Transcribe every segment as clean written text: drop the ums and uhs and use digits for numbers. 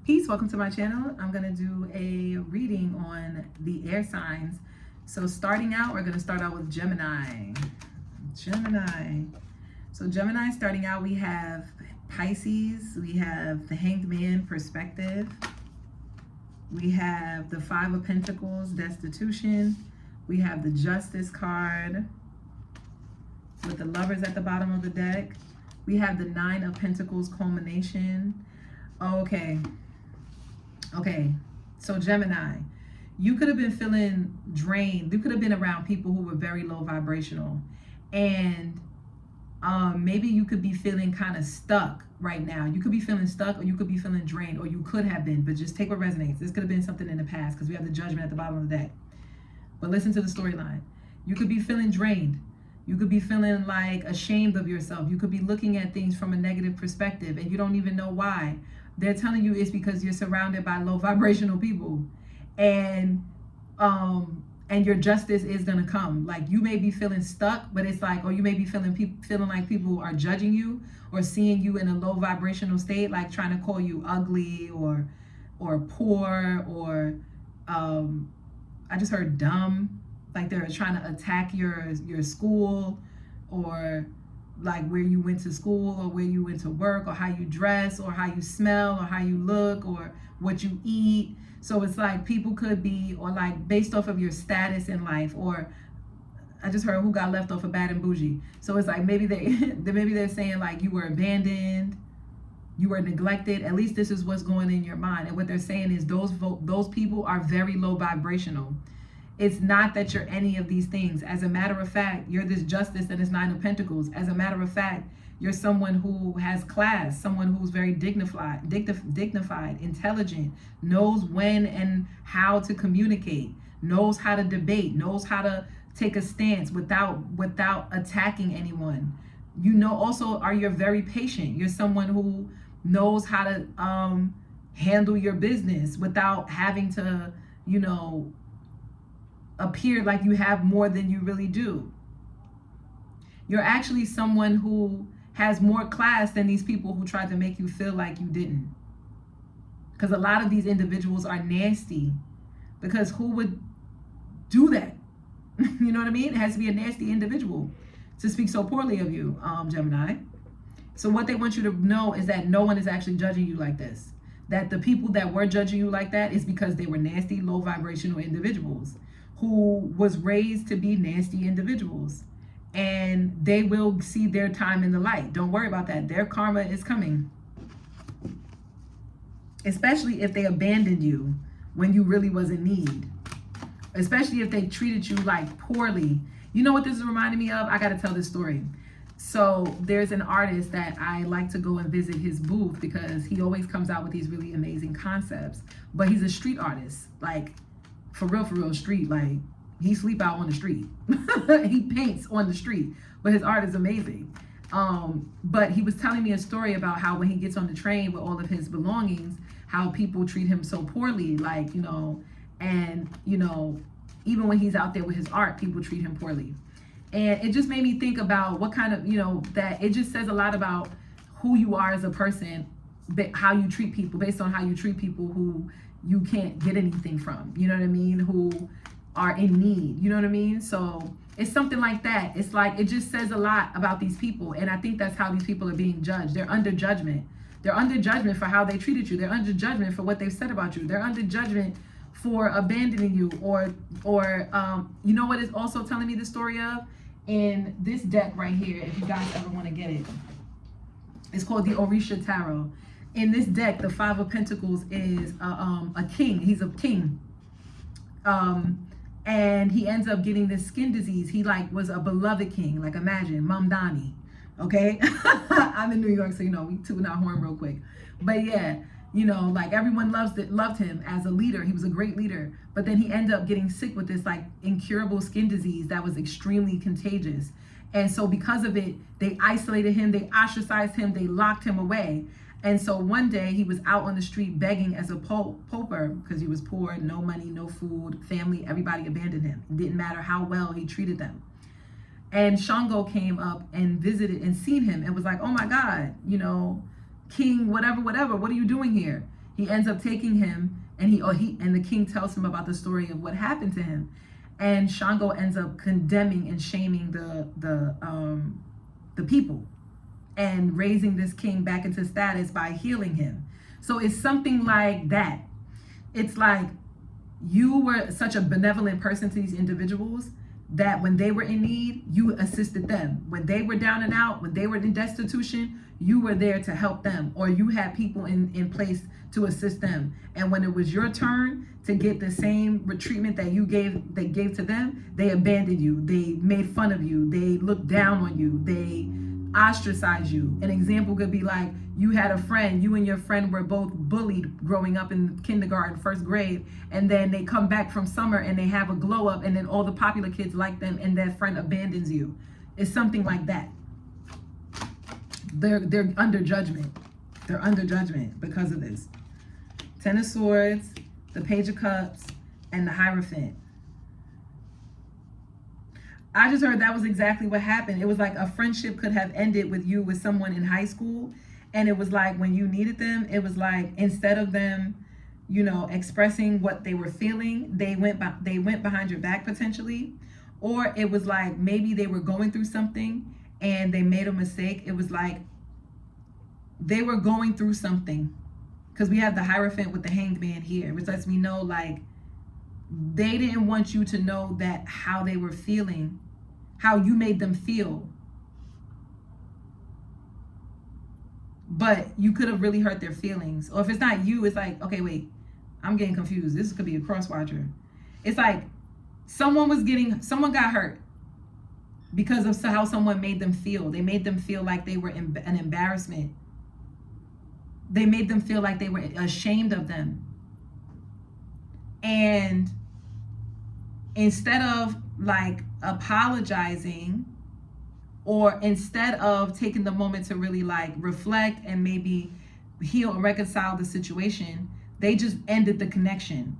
Peace, welcome to my channel. I'm going to do a reading on the air signs. So starting out, we're going to start out with Gemini. Gemini. So Gemini, starting out, we have Pisces, we have the Hanged Man, perspective. We have the Five of Pentacles, destitution. We have the Justice card with the Lovers at the bottom of the deck. We have the Nine of Pentacles, culmination. Okay, so Gemini, you could have been feeling drained. You could have been around people who were very low vibrational. And maybe you could be feeling kind of stuck right now. You could be feeling stuck, or you could be feeling drained, or you could have been, but just take what resonates. This could have been something in the past because we have the Judgment at the bottom of the deck. But listen to the storyline. You could be feeling drained. You could be feeling like ashamed of yourself. You could be looking at things from a negative perspective and you don't even know why. They're telling you it's because you're surrounded by low vibrational people, and your justice is gonna come. Like, you may be feeling stuck, but it's like, or you may be feeling like people are judging you or seeing you in a low vibrational state, like trying to call you ugly or poor, or I just heard dumb, like they're trying to attack your school, or like where you went to school, or where you went to work, or how you dress, or how you smell, or how you look, or what you eat. So it's like people could be, or like based off of your status in life, or I just heard who got left off of Bad and Bougie. So it's like maybe they're saying like you were abandoned, you were neglected. At least this is what's going in your mind. And what they're saying is those people are very low vibrational. It's not that you're any of these things. As a matter of fact, you're this Justice and this Nine of Pentacles. As a matter of fact, you're someone who has class, someone who's very dignified, intelligent, knows when and how to communicate, knows how to debate, knows how to take a stance without attacking anyone. You know, also you're very patient. You're someone who knows how to handle your business without having to, appear like you have more than you really do. You're actually someone who has more class than these people who tried to make you feel like you didn't. Because a lot of these individuals are nasty. Because who would do that? You know what I mean? It has to be a nasty individual to speak so poorly of you, Gemini. So what they want you to know is that no one is actually judging you like this. That the people that were judging you like that is because they were nasty, low vibrational individuals who was raised to be nasty individuals, and they will see their time in the light. Don't worry about that. Their karma is coming, especially if they abandoned you when you really was in need, especially if they treated you like poorly. You know what this is reminding me of? I got to tell this story. So there's an artist that I like to go and visit his booth because he always comes out with these really amazing concepts, but he's a street artist, like for real street. Like, he sleep out on the street. He paints on the street, but his art is amazing. But he was telling me a story about how when he gets on the train with all of his belongings, how people treat him so poorly, like, and even when he's out there with his art, people treat him poorly. And it just made me think about what kind of, that it just says a lot about who you are as a person, how you treat people, based on how you treat people who you can't get anything from, you know what I mean, who are in need, you know what I mean? So it's something like that. It's like, it just says a lot about these people. And I think that's how these people are being judged. They're under judgment. They're under judgment for how they treated you. They're under judgment for what they've said about you. They're under judgment for abandoning you, or you know what is also telling me the story of? In this deck right here, if you guys ever want to get it, it's called the Orisha Tarot. In this deck, the Five of Pentacles is a king. He's a king. And he ends up getting this skin disease. He was a beloved king. Like, imagine Mamdani. Okay? I'm in New York, so we tooting our horn real quick. But yeah, like everyone loved him as a leader. He was a great leader. But then he ended up getting sick with this like incurable skin disease that was extremely contagious. And so because of it, they isolated him, they ostracized him, they locked him away. And so one day he was out on the street begging as a pauper because he was poor, no money, no food, family, everybody abandoned him. It didn't matter how well he treated them. And Shango came up and visited and seen him and was like, oh my God, King, whatever, what are you doing here? He ends up taking him, and and the king tells him about the story of what happened to him. And Shango ends up condemning and shaming the people and raising this king back into status by healing him. So it's something like that. It's like you were such a benevolent person to these individuals that when they were in need, you assisted them. When they were down and out, when they were in destitution, you were there to help them, or you had people in place to assist them. And when it was your turn to get the same treatment that they gave to them, they abandoned you. They made fun of you. They looked down on you. They ostracized you. An example could be like, you had a friend, you and your friend were both bullied growing up in kindergarten, first grade, and then they come back from summer and they have a glow up, and then all the popular kids like them, and that friend abandons you. It's something like that. They're under judgment. They're under judgment because of this. Ten of Swords, the Page of Cups, and the Hierophant. I just heard that was exactly what happened. It was like a friendship could have ended with you with someone in high school. And it was like when you needed them, it was like instead of them, expressing what they were feeling, they went behind your back potentially. Or it was like maybe they were going through something and they made a mistake. It was like they were going through something, because we have the Hierophant with the Hanged Man here, which lets me know like they didn't want you to know that how they were feeling, how you made them feel. But you could have really hurt their feelings. Or if it's not you, it's like, okay, wait, I'm getting confused. This could be a cross-watcher. It's like someone got hurt because of how someone made them feel. They made them feel like they were an embarrassment. They made them feel like they were ashamed of them. And instead of like apologizing, or instead of taking the moment to really like reflect and maybe heal and reconcile the situation, they just ended the connection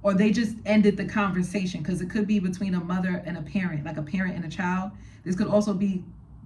or they just ended the conversation, because it could be between a mother and a parent, like a parent and a child. This could also be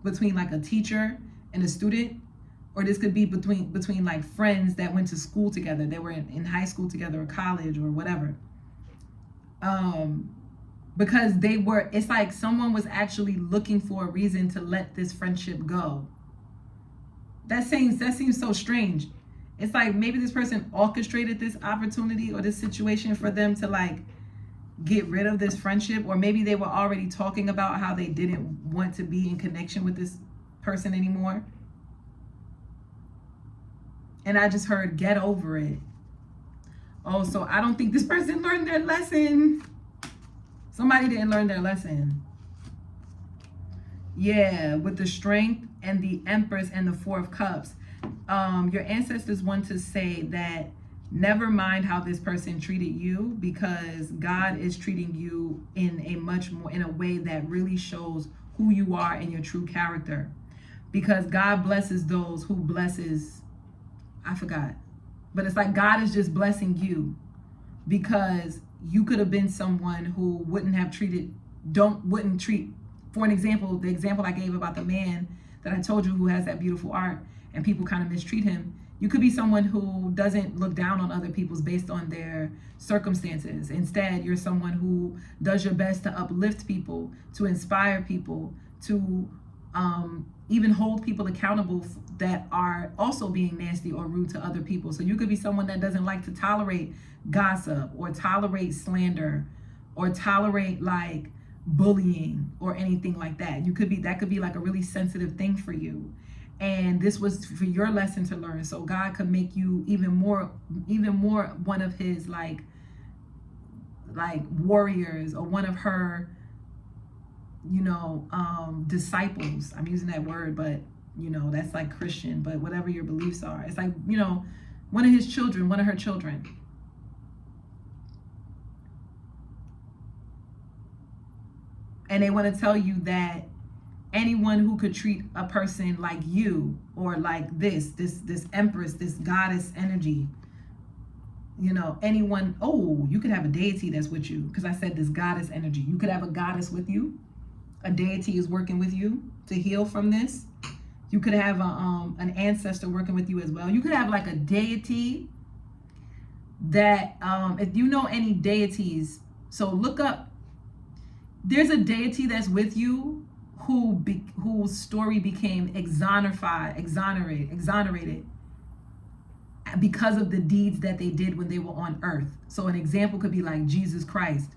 between like a teacher and a student, or this could be between like friends that went to school together, that were in high school together or college or whatever. Because it's like someone was actually looking for a reason to let this friendship go. That seems so strange. It's like maybe this person orchestrated this opportunity or this situation for them to like get rid of this friendship, or maybe they were already talking about how they didn't want to be in connection with this person anymore. And I just heard, get over it. Oh, so I don't think this person learned their lesson. Somebody didn't learn their lesson. Yeah, with the Strength and the Empress and the Four of Cups. Your ancestors want to say that never mind how this person treated you, because God is treating you in a way that really shows who you are and your true character. Because God blesses those who blesses, I forgot. But it's like God is just blessing you, because you could have been someone who wouldn't treat, for an example, the example I gave about the man that I told you who has that beautiful art and people kind of mistreat him. You could be someone who doesn't look down on other people based on their circumstances. Instead, you're someone who does your best to uplift people, to inspire people, to even hold people accountable that are also being nasty or rude to other people. So you could be someone that doesn't like to tolerate gossip or tolerate slander or tolerate like bullying or anything like that. That could be like a really sensitive thing for you. And this was for your lesson to learn, so God could make you even more one of his like warriors, or one of her disciples. I'm using that word, but that's like Christian, but whatever your beliefs are, it's like one of his children, one of her children. And they want to tell you that anyone who could treat a person like you, or like this Empress, this goddess energy, anyone, you could have a deity that's with you, because I said this goddess energy. You could have a goddess with you. A deity is working with you to heal from this. You could have an ancestor working with you as well. You could have like a deity that, if you know any deities, so look up, there's a deity that's with you whose story became exonerated because of the deeds that they did when they were on earth. So an example could be like Jesus Christ.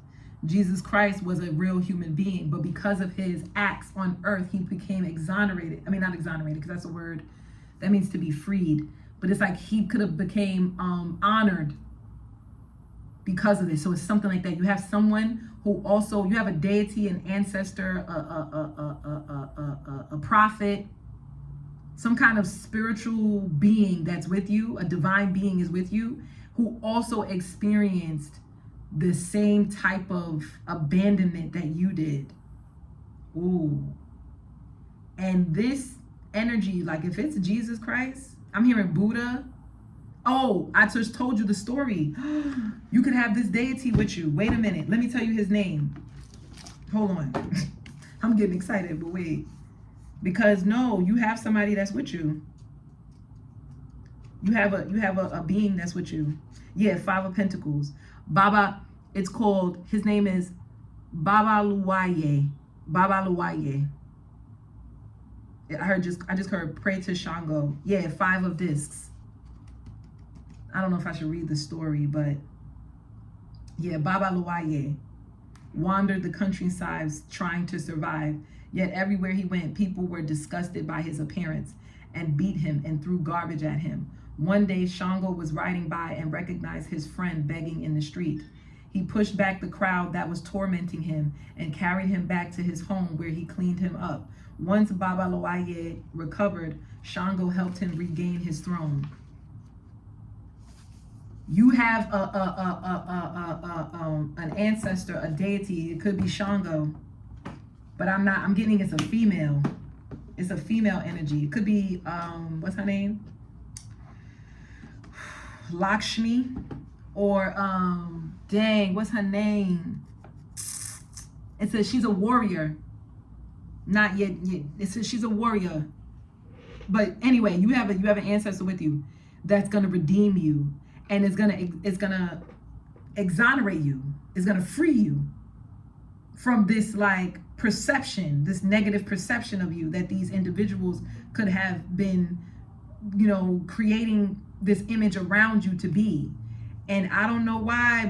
Jesus Christ was a real human being, but because of his acts on earth, he became exonerated. I mean, not exonerated, because that's a word that means to be freed, but it's like he could have became honored because of this. So it's something like that. You have someone who also, you have a deity, an ancestor, a prophet, some kind of spiritual being that's with you, a divine being is with you, who also experienced the same type of abandonment that you did. Ooh. And this energy, like if it's Jesus Christ, I'm hearing Buddha. Oh, I just told you the story. You could have this deity with you. Wait a minute. Let me tell you his name. Hold on. I'm getting excited, but wait. Because no, you have somebody that's with you. You have a being that's with you. Yeah, 5 of Pentacles. Baba, it's called, his name is Baba Luwaye. Baba Luwaye. I just heard pray to Shango. Yeah, 5 of discs. I don't know if I should read the story, but yeah, Baba Luwaye wandered the countrysides trying to survive. Yet everywhere he went, people were disgusted by his appearance and beat him and threw garbage at him. One day, Shango was riding by and recognized his friend begging in the street. He pushed back the crowd that was tormenting him and carried him back to his home where he cleaned him up. Once Baba Luwaye recovered, Shango helped him regain his throne. You have an ancestor, a deity. It could be Shango, but I'm getting it's a female. It's a female energy. It could be what's her name? Lakshmi, or dang, what's her name? It says she's a warrior. Not yet. It says she's a warrior. But anyway, you have an ancestor with you that's gonna redeem you, and it's gonna exonerate you. It's gonna free you from this like perception, this negative perception of you that these individuals could have been, creating this image around you to be. And I don't know why,